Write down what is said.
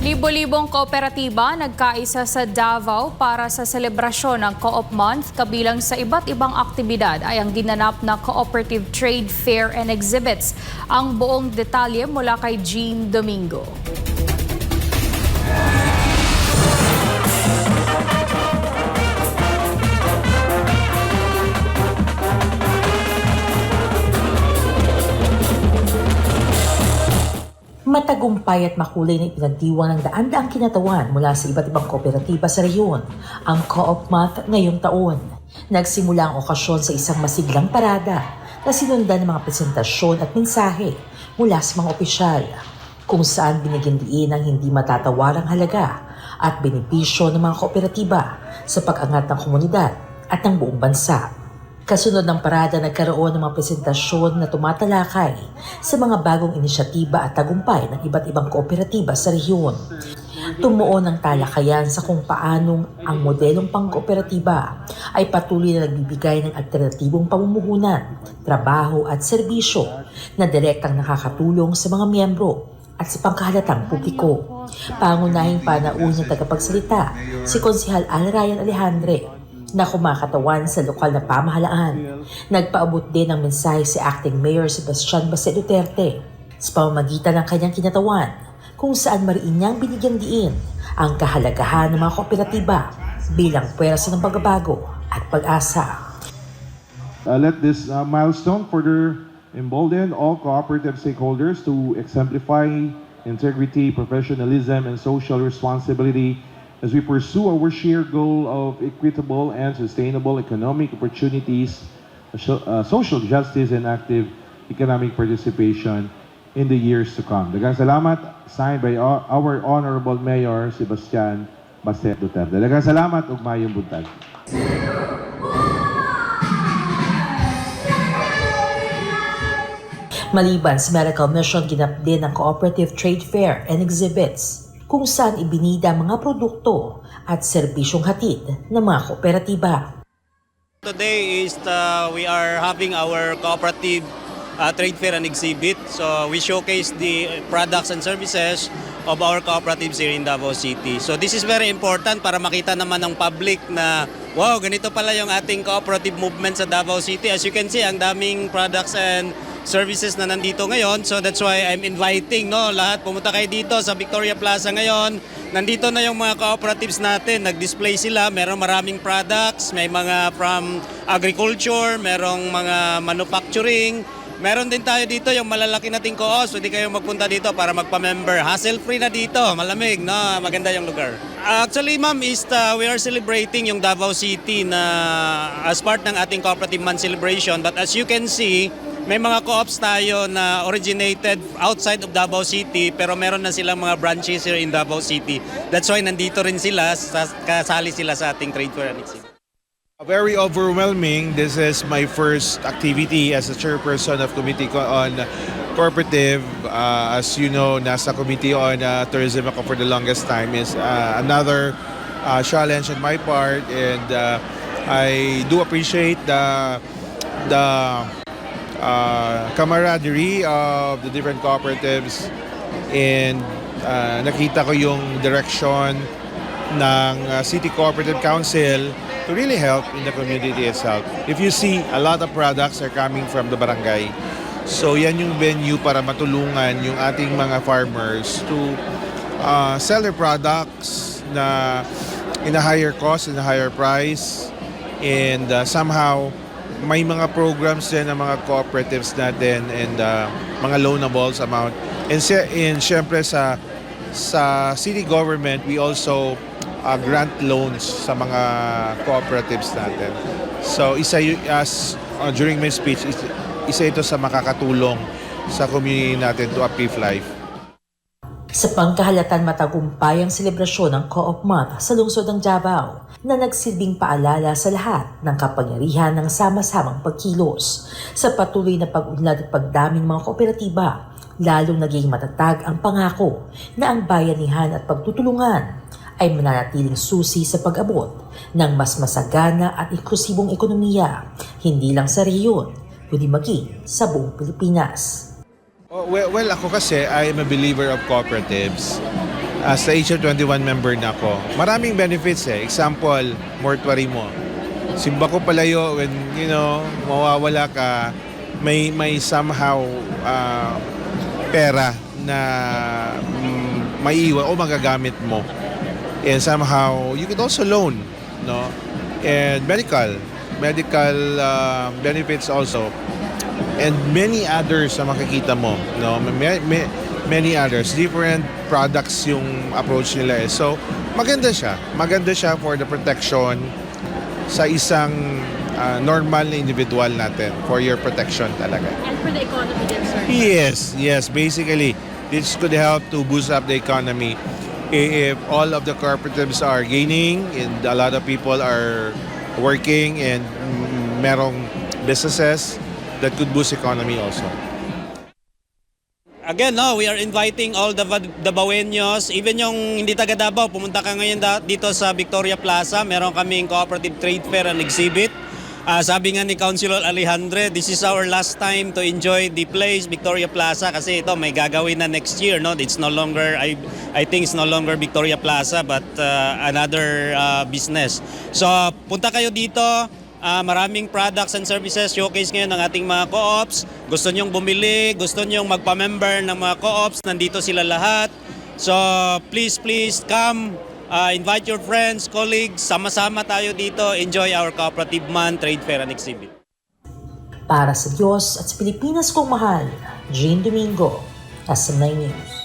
Libo-libong kooperatiba nagkaisa sa Davao para sa selebrasyon ng Co-op Month. Kabilang sa iba't ibang aktibidad ay ang ginanap na Cooperative Trade Fair and Exhibits. Ang buong detalye mula kay Jean Domingo. Matagumpay at makulay na ipinagdiwang ng daan-daang kinatawan mula sa iba't ibang kooperatiba sa reyon ang Co-op Month ngayong taon. Nagsimula ang okasyon sa isang masiglang parada na sinundan ng mga presentasyon at mensahe mula sa mga opisyal, kung saan binigyan diin ang hindi matatawarang halaga at benepisyo ng mga kooperatiba sa pag-angat ng komunidad at ng buong bansa. Kasunod ng parada, nagkaroon ng mga presentasyon na tumatalakay sa mga bagong inisyatiba at tagumpay ng iba't ibang kooperatiba sa rehiyon. Tumuon ang talakayan sa kung paanong ang modelong pangkooperatiba ay patuloy na nagbibigay ng alternatibong pamumuhunan, trabaho at serbisyo na direktang nakakatulong sa mga miyembro at sa pangkahalatang publiko. Pangunahing panauhin ng tagapagsalita si Konsehal Al Ryan Alejandre na kumakatawan sa lokal na pamahalaan. Nagpaabot din ng mensahe si Acting Mayor Sebastian Baste Duterte sa pamamagitan ng kanyang kinatawan, kung saan mariin niyang binigyang diin ang kahalagahan ng mga kooperatiba bilang puwersa ng pagbabago at pag-asa. Let this milestone further embolden all cooperative stakeholders to exemplify integrity, professionalism, and social responsibility as we pursue our shared goal of equitable and sustainable economic opportunities, social justice, and active economic participation in the years to come. Daghang salamat, signed by our Honorable Mayor Sebastian Baste Duterte. Daghang salamat ug maayong buntag. Maliban sa medical mission, ginap din ang Cooperative Trade Fair and Exhibits, kung saan ibinida mga produkto at serbisyong hatid ng mga kooperatiba. Today is we are having our cooperative trade fair and exhibit. So we showcase the products and services of our cooperatives here in Davao City. So this is very important para makita naman ng public na wow, ganito pala yung ating cooperative movement sa Davao City. As you can see, ang daming products and services na nandito ngayon. So that's why I'm inviting lahat pumunta kayo dito sa Victoria Plaza ngayon. Nandito na yung mga cooperatives natin, nag-display sila, merong maraming products, may mga from agriculture, merong mga manufacturing. Meron din tayo dito yung malalaki nating co-ops, pwede kayong magpunta dito para magpa-member. Hassle-free na dito, malamig, maganda yung lugar. Actually, ma'am, we are celebrating yung Davao City na as part ng ating Cooperative Month celebration. But as you can see, may mga co-ops tayo na originated outside of Davao City pero meron na silang mga branches here in Davao City. That's why nandito rin sila, kasali sila sa ating trade fair and exhibit. Very overwhelming. This is my first activity as a chairperson of Committee on Cooperative. As you know, nasa Committee on Tourism ako for the longest time. Is another challenge on my part, and I do appreciate the camaraderie of the different cooperatives, and nakita ko yung direction ng City Cooperative Council to really help in the community itself. If you see, a lot of products are coming from the barangay. So yan yung venue para matulungan yung ating mga farmers to sell their products na in a higher cost, in a higher price, and somehow may mga programs din ng mga cooperatives natin and mga loanables amount. And syempre sa city government, we also grant loans sa mga cooperatives natin. So during my speech, isa ito sa makakatulong sa community natin to uplift life. Sa pangkahalatan, matagumpay ang selebrasyon ng Co-op Month sa lungsod ng Davao na nagsilbing paalala sa lahat ng kapangyarihan ng sama-samang pagkilos sa patuloy na pag-unlad at pagdami ng mga kooperatiba, lalong naging matatag ang pangako na ang bayanihan at pagtutulungan ay mananatiling susi sa pag-abot ng mas masagana at inklusibong ekonomiya, hindi lang sa rehiyon, kundi maging sa buong Pilipinas. Well, ako kasi, I am a believer of cooperatives. Sa HR21 member na ako. Maraming benefits eh. Example, mortuary mo. Simba ko palayo when, mawawala ka, may somehow pera na maiiwan o magagamit mo. And somehow, you could also loan, no? And medical benefits also. And many others na makikita mo, no? Many others, different products yung approach nila eh. So, maganda siya for the protection sa isang normal na individual natin, for your protection talaga. And for the economy din, sir? Yes, basically, this could help to boost up the economy. If all of the cooperatives are gaining and a lot of people are working and merong businesses, that could boost economy also. Again, we are inviting all the Davaoeños, even yung hindi taga Davao, pumunta ka ngayon dito sa Victoria Plaza. Meron kaming cooperative trade fair and exhibit. Sabi nga ni Councilor Alejandre, this is our last time to enjoy the place, Victoria Plaza, kasi ito may gagawin na next year. No? It's no longer, I think it's no longer Victoria Plaza, but another business. So punta kayo dito. Maraming products and services showcase ngayon ng ating mga co-ops. Gusto nyong bumili, gusto nyong magpa-member ng mga co-ops, nandito sila lahat. So please come, invite your friends, colleagues, sama-sama tayo dito, enjoy our Cooperative Month Trade Fair and Exhibit. Para sa Diyos at sa Pilipinas kong mahal, Jane Domingo, SM9 News.